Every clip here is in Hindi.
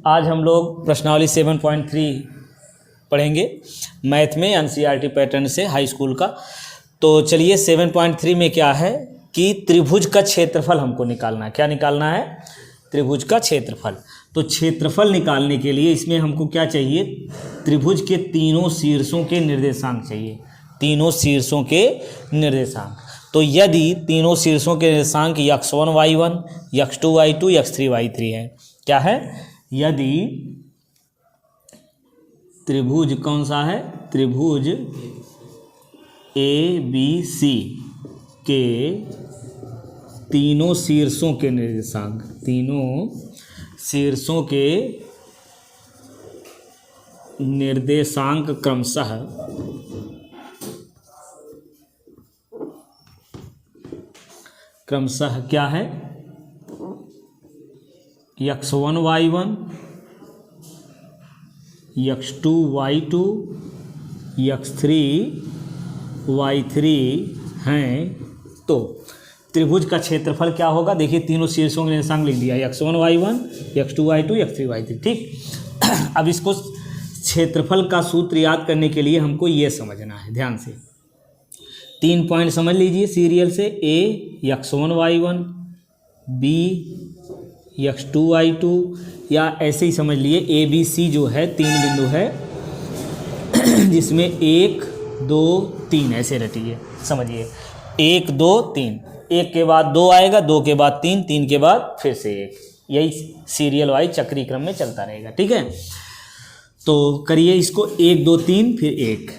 आज हम लोग प्रश्नावली 7.3 पढ़ेंगे मैथ में एनसीईआरटी पैटर्न से हाई स्कूल का। तो चलिए 7.3 में क्या है कि त्रिभुज का क्षेत्रफल हमको निकालना है। क्या निकालना है? त्रिभुज का क्षेत्रफल। तो क्षेत्रफल निकालने के लिए इसमें हमको क्या चाहिए? त्रिभुज के तीनों शीर्षों के निर्देशांक चाहिए। तीनों शीर्षों के निर्देशांक। तो यदि तीनों शीर्षों के निर्देशांक x1 y1 x2 y2 x3 y3 है, क्या है? यदि त्रिभुज कौन सा है? त्रिभुज ABC के तीनों शीर्षों के निर्देशांक, तीनों शीर्षों के निर्देशांक क्रमशः क्या है? x1 y1 x2 y2 x3 y3 हैं। तो त्रिभुज का क्षेत्रफल क्या होगा? देखिए तीनों शीर्षों के निर्देशांक लिख दिया, x1 y1 x2 y2 x3 y3। ठीक। अब इसको क्षेत्रफल का सूत्र याद करने के लिए हमको ये समझना है, ध्यान से 3 पॉइंट समझ लीजिए सीरियल से। a x1 y1, b x2 y2, या ऐसे ही समझ लिए ABC जो है 3 बिंदु है जिसमें 1 2 3 ऐसे रटिए, समझिए 1 2 3, 1 के बाद 2 आएगा, 2 के बाद 3, 3 के बाद फिर से 1, यही सीरियल वाइज चक्री क्रम में चलता रहेगा। ठीक है। तो करिए इसको 1 2 3 फिर 1।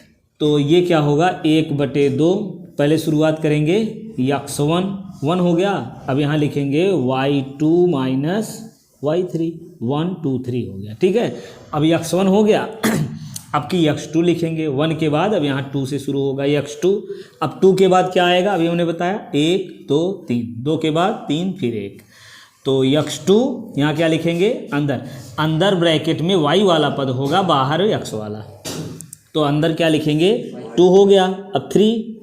तो ये क्या होगा? 1/2। पहले शुरुआत करेंगे x1 1 हो गया। अब यहाँ लिखेंगे y2 माइनस y3, 1 2 3 हो गया। ठीक है। अब x1 हो गया। अब की x2 लिखेंगे 1 के बाद, अब यहाँ 2 से शुरू होगा x2। अब 2 के बाद क्या आएगा? अभी हमने बताया 1 2 3, 2 के बाद 3 फिर 1। तो x2 यहाँ क्या लिखेंगे? अंदर ब्रैकेट में y वाला पद होगा, बाहर x वाला। तो अंदर क्या लिखेंगे? 2 हो गया। अब 3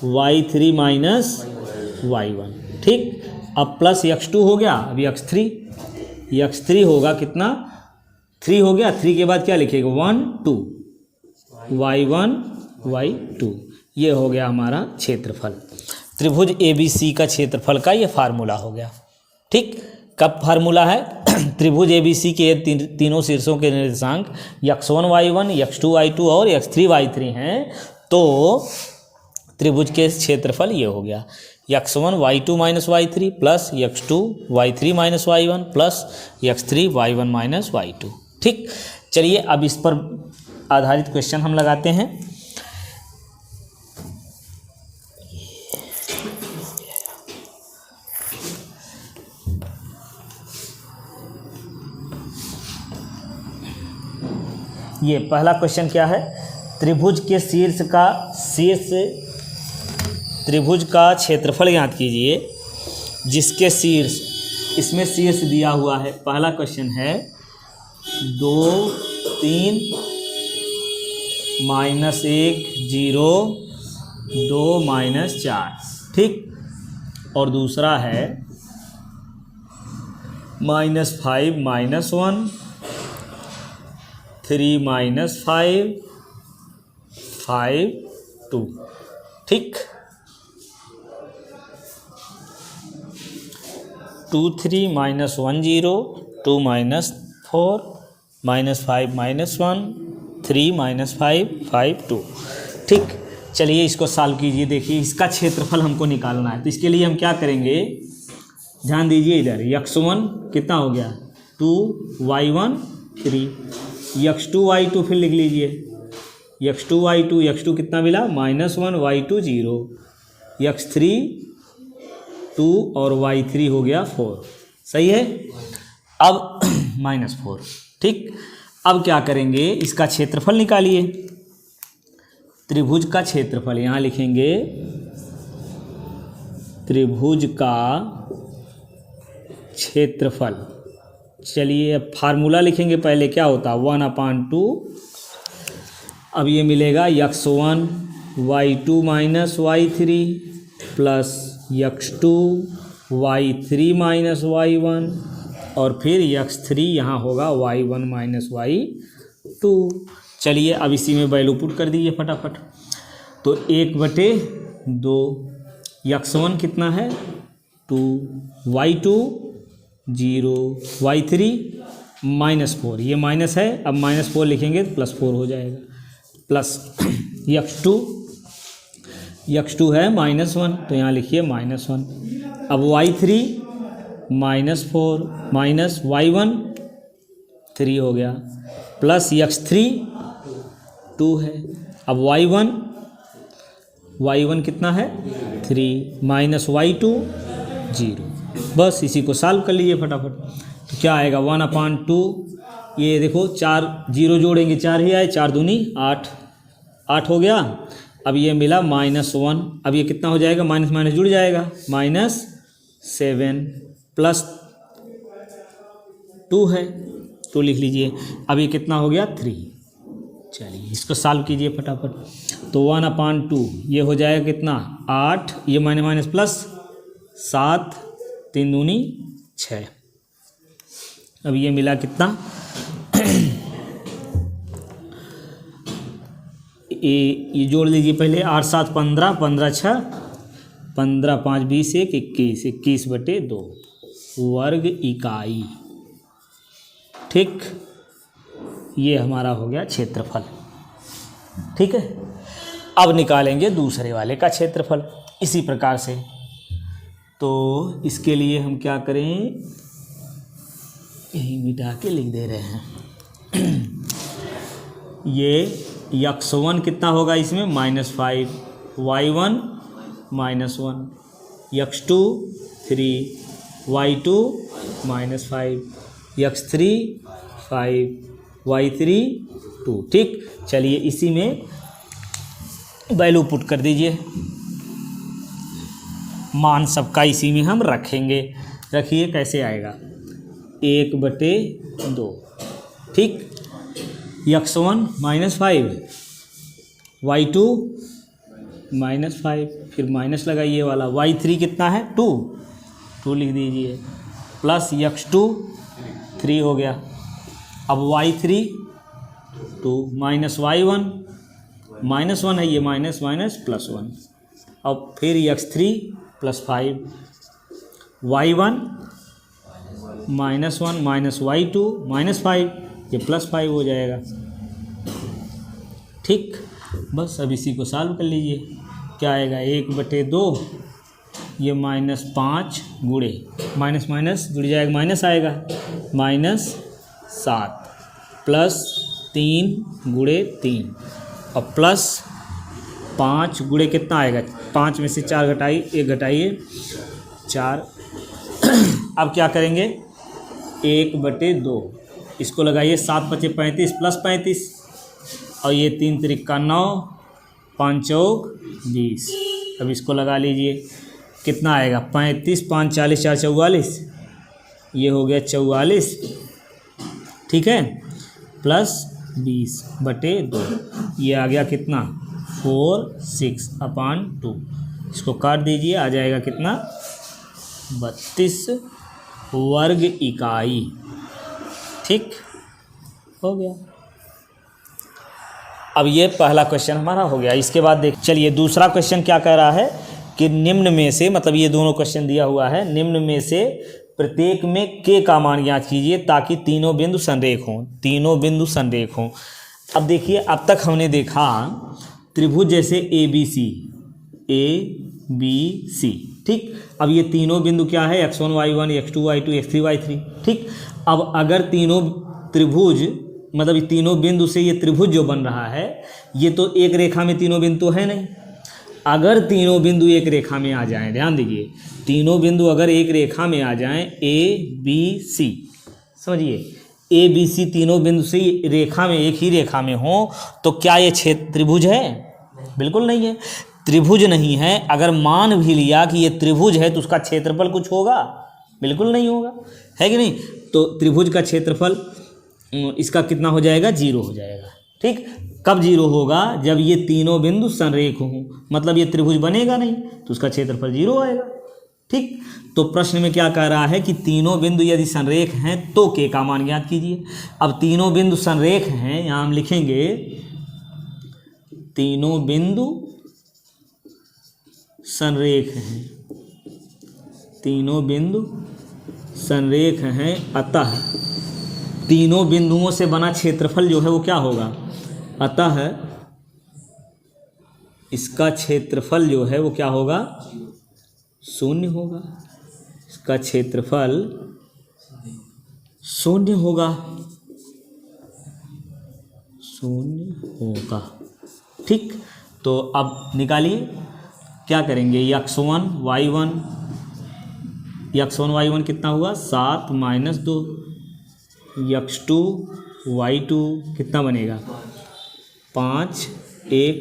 y3 माइनस y1। ठीक। अब प्लस x2 हो गया। अभी x3 होगा कितना? 3 हो गया। 3 के बाद क्या लिखेगा? 1 2 y1 y2। ये हो गया हमारा क्षेत्रफल। त्रिभुज ABC का क्षेत्रफल का ये फार्मूला हो गया। ठीक। कब फार्मूला है? त्रिभुज ABC के तीनों शीर्षों के निर्देशांक x1 y1 x2 y2 और x3 y3 हैं। तो त्रिभुज के क्षेत्रफल ये हो गया x1 y2 minus y3 plus x2 y3 minus y1 plus x3 y1 minus y2। ठीक। चलिए अब इस पर आधारित क्वेश्चन हम लगाते हैं। ये पहला क्वेश्चन क्या है? त्रिभुज के त्रिभुज का क्षेत्रफल ज्ञात कीजिए जिसके शीर्ष, इसमें शीर्ष दिया हुआ है। पहला क्वेश्चन है 2 3 -1 0 2 -4। ठीक। और दूसरा है -5 -1 3 -5 5 2। ठीक। 2 3 -1 0 2 -4 -5 -1 3 -5 5 2। ठीक। चलिए इसको सॉल्व कीजिए। देखिए इसका क्षेत्रफल हमको निकालना है। तो इसके लिए हम क्या करेंगे? ध्यान दीजिए इधर। x1 कितना हो गया? 2 y1 3, x2 y2 फिर लिख लीजिए x2 y2, x2 कितना मिला? -1 y2 0, x3 2 और y3 हो गया 4। सही है। अब -4। ठीक। अब क्या करेंगे? इसका क्षेत्रफल निकालिए। त्रिभुज का क्षेत्रफल यहाँ लिखेंगे, त्रिभुज का क्षेत्रफल। चलिए अब फार्मूला लिखेंगे। पहले क्या होता? 1/2। अब ये मिलेगा x1 y2 minus y3 plus x2 y3 minus y1 और फिर x3 यहाँ होगा y1 माइनस y2। चलिए अब इसी में वैल्यू पुट कर दीजिए फटाफट। तो 1/2 x1 कितना है 2, y2 0, y3 -4, ये माइनस है, अब -4 लिखेंगे तो +4 हो जाएगा, प्लस x2 है -1 तो यहाँ लिखिए -1। अब y3 -4 माइनस y1 3 हो गया, प्लस x3 2 है। अब y1 कितना है 3 माइनस y2 0। बस इसी को सॉल्व कर लीजिए फटाफट। तो क्या आएगा 1/2, ये देखो 4 0 जोड़ेंगे 4 ही आए, 4 दूनी 8 हो गया। अब ये मिला -1, अब ये कितना हो जाएगा, माइनस माइनस जुड़ जाएगा, -7 प्लस 2 है, तो लिख लीजिए। अब ये कितना हो गया 3। चलिए इसको सॉल्व कीजिए फटाफट। तो 1/2 ये हो जाएगा कितना 8, ये माइनस माइनस प्लस 7, 3 दूनी 6। अब ये मिला कितना ये जोड़ लीजिए पहले, 8 7 15, 15 6 15, 5 20 1 21, 21/2 वर्ग इकाई। ठीक, ये हमारा हो गया क्षेत्रफल। ठीक है, अब निकालेंगे दूसरे वाले का क्षेत्रफल इसी प्रकार से। तो इसके लिए हम क्या करें, यही मिटा के लिख दे रहे हैं। ये x1 कितना होगा इसमें -5, y1 -1, x2 3, y2 -5, x3 5, y3 2। ठीक, चलिए इसी में वैल्यू पुट कर दीजिए, मान सबका इसी में हम रखेंगे। रखिए कैसे आएगा 1/2। ठीक, x1 -5, y2 -5, फिर माइनस लगाइए वाला, y3 कितना है 2 लिख दीजिए, प्लस x2 3 हो गया। अब y3 2 माइनस y1 -1 है, ये माइनस माइनस +1। अब फिर x3 +5, y1 -1 माइनस y2 -5, ये +5 हो जाएगा। ठीक, बस अब इसी को सॉल्व कर लीजिए। क्या आएगा 1/2, ये -5 गुणे माइनस माइनस जुड़ जाएगा, माइनस आएगा, -7 प्लस 3 गुणे 3 और प्लस 5 गुणे कितना आएगा, 5 में से 4 घटाइए, 1 घटाइए 4। अब क्या करेंगे 1/2, इसको लगाइए, 7 × 5 = 35 प्लस 35 और ये 3 × 9, 5 चौक 20। अब इसको लगा लीजिए, कितना आएगा 35, 5 40, 4 44, ये हो गया 44। ठीक है, प्लस 20/2, ये आ गया कितना 4 6/2। इसको काट दीजिए, आ जाएगा कितना 32 वर्ग इकाई। ठीक हो गया। अब ये पहला क्वेश्चन हमारा हो गया। इसके बाद देख, चलिए दूसरा क्वेश्चन क्या कह रहा है कि निम्न में से, मतलब ये दोनों क्वेश्चन दिया हुआ है, निम्न में से प्रत्येक में k का मान ज्ञात कीजिए ताकि तीनों बिंदु संरेख हों, तीनों बिंदु संरेख हों। अब देखिए, अब तक हमने देखा त्रिभुज जैसे ए बी सी। ठीक, अब ये तीनों बिंदु क्या है, x1 y1, x2 y2, x3 y3। ठीक, अब अगर तीनों त्रिभुज, मतलब ये तीनों बिंदु से ये त्रिभुज जो बन रहा है, ये तो एक रेखा में तीनों बिंदु तो है नहीं। अगर तीनों बिंदु एक रेखा में आ जाएं, ध्यान दीजिए, तीनों बिंदु अगर एक रेखा में आ जाएं, ए बी सी, समझिए ए बी सी तीनों बिंदु से रेखा में, एक ही रेखा में हो, तो क्या ये क्षेत्र त्रिभुज है? बिल्कुल नहीं है, त्रिभुज नहीं है। अगर मान भी लिया कि ये त्रिभुज है तो उसका क्षेत्रफल कुछ होगा? बिल्कुल नहीं होगा, है कि नहीं? तो त्रिभुज का क्षेत्रफल इसका कितना हो जाएगा, 0 हो जाएगा। ठीक, कब 0 होगा? जब ये तीनों बिंदु संरेख हों, मतलब ये त्रिभुज बनेगा नहीं तो उसका क्षेत्रफल 0 आएगा। ठीक। तो प्रश्न में क्या कह रहा है कि तीनों बिंदु यदि संरेख हैं तो के का मान ज्ञात कीजिए। अब तीनों बिंदु संरेख हैं, यहाँ हम लिखेंगे तीनों बिंदु संरेख हैं, तीनों बिंदु संरेख हैं, अतः तीनों बिंदुओं से बना क्षेत्रफल जो है वो क्या होगा, अतः इसका क्षेत्रफल जो है वो क्या होगा, शून्य होगा, इसका क्षेत्रफल शून्य होगा, शून्य होगा। ठीक। तो अब निकालिए, क्या करेंगे, x1 y1, x1 y1 कितना हुआ 7 माइनस 2, x2 y2 कितना बनेगा 5, 1,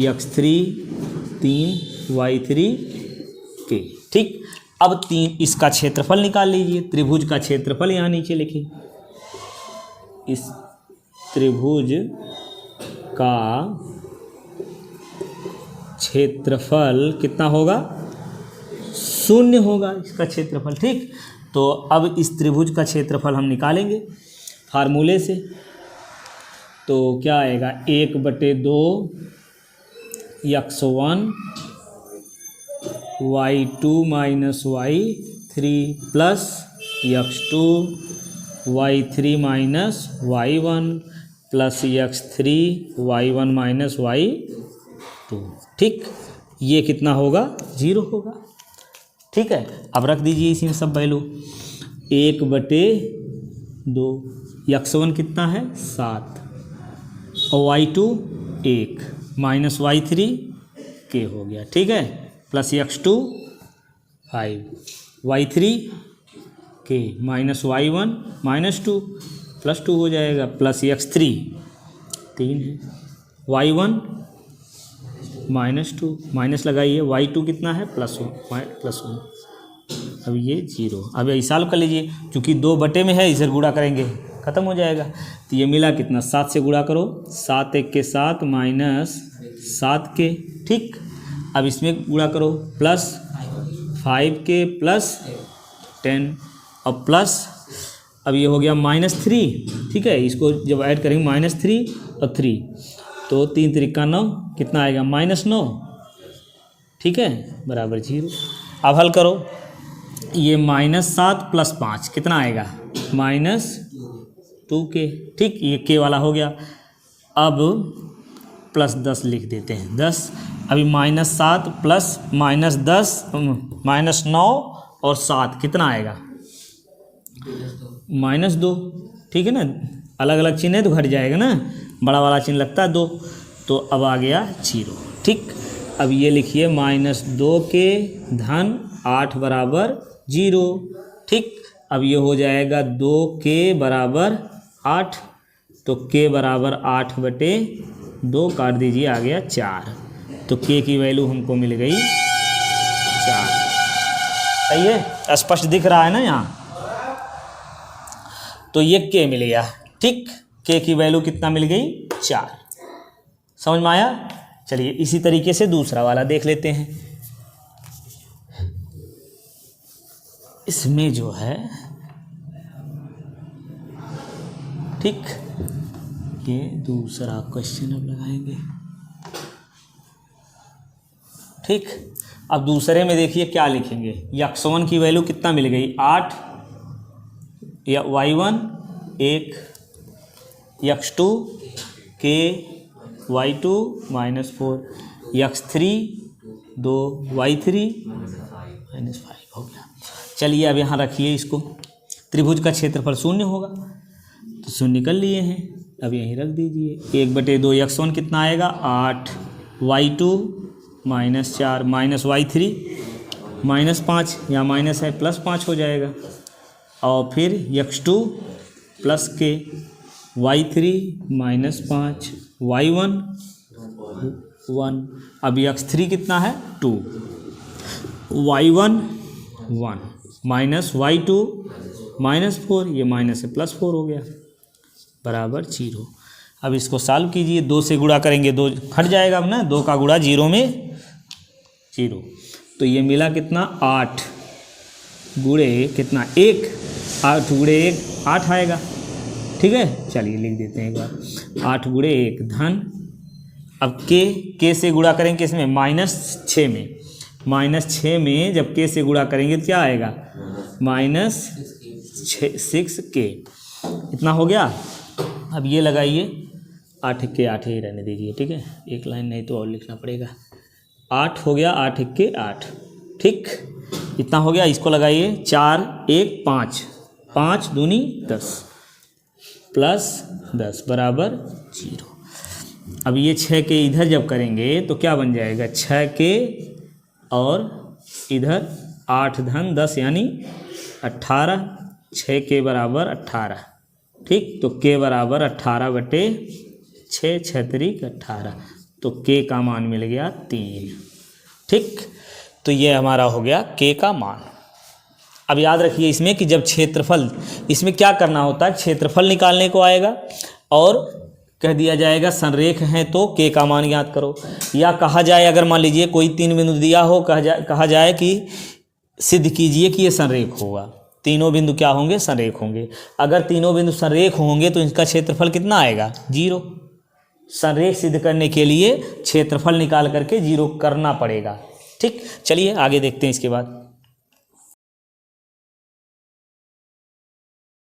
x3 3 y3 के। ठीक। अब इसका क्षेत्रफल निकाल लीजिए, त्रिभुज का क्षेत्रफल यहाँ नीचे लिखिए, इस त्रिभुज का क्षेत्रफल कितना होगा, शून्य होगा इसका क्षेत्रफल। ठीक। तो अब इस त्रिभुज का क्षेत्रफल हम निकालेंगे फार्मूले से, तो क्या आएगा 1/2 x1 y2 minus y3 plus x2 y3 minus y1 plus x3 y1 minus y2। ठीक। ये कितना होगा, 0 होगा। ठीक है। अब रख दीजिए इसी में सब वैल्यू, 1/2, x1 कितना है 7 और y2 1 माइनस y3 के हो गया। ठीक है। प्लस x2 5 y3 के माइनस y1 माइनस 2 प्लस 2 हो जाएगा, प्लस x3 3 है, y1 माइनस 2 माइनस लगाइए, y2 कितना है +1। अब ये 0। अब ये सॉल्व कर लीजिए, क्योंकि 2 में है, इसे गुणा करेंगे खत्म हो जाएगा। तो ये मिला कितना, 7 से गुणा करो, 7 1 के 7 माइनस 7 के। ठीक। अब इसमें गुणा करो, प्लस 5 के प्लस 10 और प्लस, अब ये हो गया -3। ठीक है। इसको जब ऐड करेंगे -3 और 3, तो 3 त्रिका 9 कितना आएगा -9। ठीक है, बराबर 0। अब हल करो, ये -7 प्लस 5 कितना आएगा -2k। ठीक। ये के वाला हो गया। अब प्लस 10 लिख देते हैं, 10। अभी -7 प्लस -10 -9 और 7 कितना आएगा -2। ठीक है ना, अलग अलग चिन्ह है तो घट जाएगा ना, बड़ा वाला चिन्ह लगता है 2, तो अब आ गया 0। ठीक। अब ये लिखिए -2 के धन 8 बराबर 0। ठीक। अब ये हो जाएगा 2 के बराबर 8, तो के बराबर 8/2 काट दीजिए, आ गया 4। तो के की वैल्यू हमको मिल गई 4। सही है, स्पष्ट दिख रहा है ना यहाँ। तो ये के मिल गया। ठीक। के की वैल्यू कितना मिल गई 4। समझ में आया। चलिए इसी तरीके से दूसरा वाला देख लेते हैं। इसमें जो है, ठीक, ये दूसरा क्वेश्चन अब लगाएंगे। ठीक। अब दूसरे में देखिए क्या लिखेंगे, x1 की वैल्यू कितना मिल गई 8, या y1 1, x2 के y2 -4, x3 2, y3 -5 हो गया। चलिए अब यहाँ रखिए इसको, त्रिभुज का क्षेत्रफल शून्य होगा, तो शून्य कर लिए हैं, अब यहीं रख दीजिए। 1/2 x1 कितना आएगा 8, y2 -4 माइनस y3 -5, या माइनस है +5 हो जाएगा, और फिर x2 प्लस के, y3 -5, y1 1, अब x3 कितना है 2, y1 1 माइनस y2 -4, ये माइनस है +4 हो गया, बराबर 0। अब इसको सॉल्व कीजिए, 2 से गुणा करेंगे 2 हट जाएगा अब ना, 2 का गुणा 0 में 0, तो ये मिला कितना 8 गुणे कितना 1, 8 गुणे 1 8 आएगा। ठीक है, चलिए लिख देते हैं एक बार, 8 गुणे 1 धन, अब के से गुणा करेंगे किसमें, -6 में, -6 में जब के से गुणा करेंगे तो क्या आएगा, -6 इतना हो गया। अब ये लगाइए, 8 के 8 ही रहने दीजिए, ठीक है, एक लाइन नहीं तो और लिखना पड़ेगा। 8 हो गया, 8 के 8, ठीक, इतना हो गया। इसको लगाइए, 4 1 5, 5 दूनी 10 प्लस 10 बराबर 0। अब ये 6 के इधर जब करेंगे तो क्या बन जाएगा, 6 के और इधर 8 धन 10 यानी 18, 6 के बराबर 18, ठीक, तो के बराबर 18/6, 6 त्रिक 18, तो के का मान मिल गया 3, ठीक। तो ये हमारा हो गया के का मान। अब याद रखिए इसमें कि जब क्षेत्रफल, इसमें क्या करना होता है, क्षेत्रफल निकालने को आएगा और कह दिया जाएगा संरेख है तो के का मान ज्ञात करो, या कहा जाए अगर मान लीजिए कोई 3 बिंदु दिया हो, कहा जाए कि सिद्ध कीजिए कि ये संरेख होगा, तीनों बिंदु क्या होंगे, संरेख होंगे। अगर तीनों बिंदु संरेख होंगे तो इसका क्षेत्रफल कितना आएगा, 0। संरेख सिद्ध करने के लिए क्षेत्रफल निकाल करके 0 करना पड़ेगा, ठीक। चलिए आगे देखते हैं इसके बाद।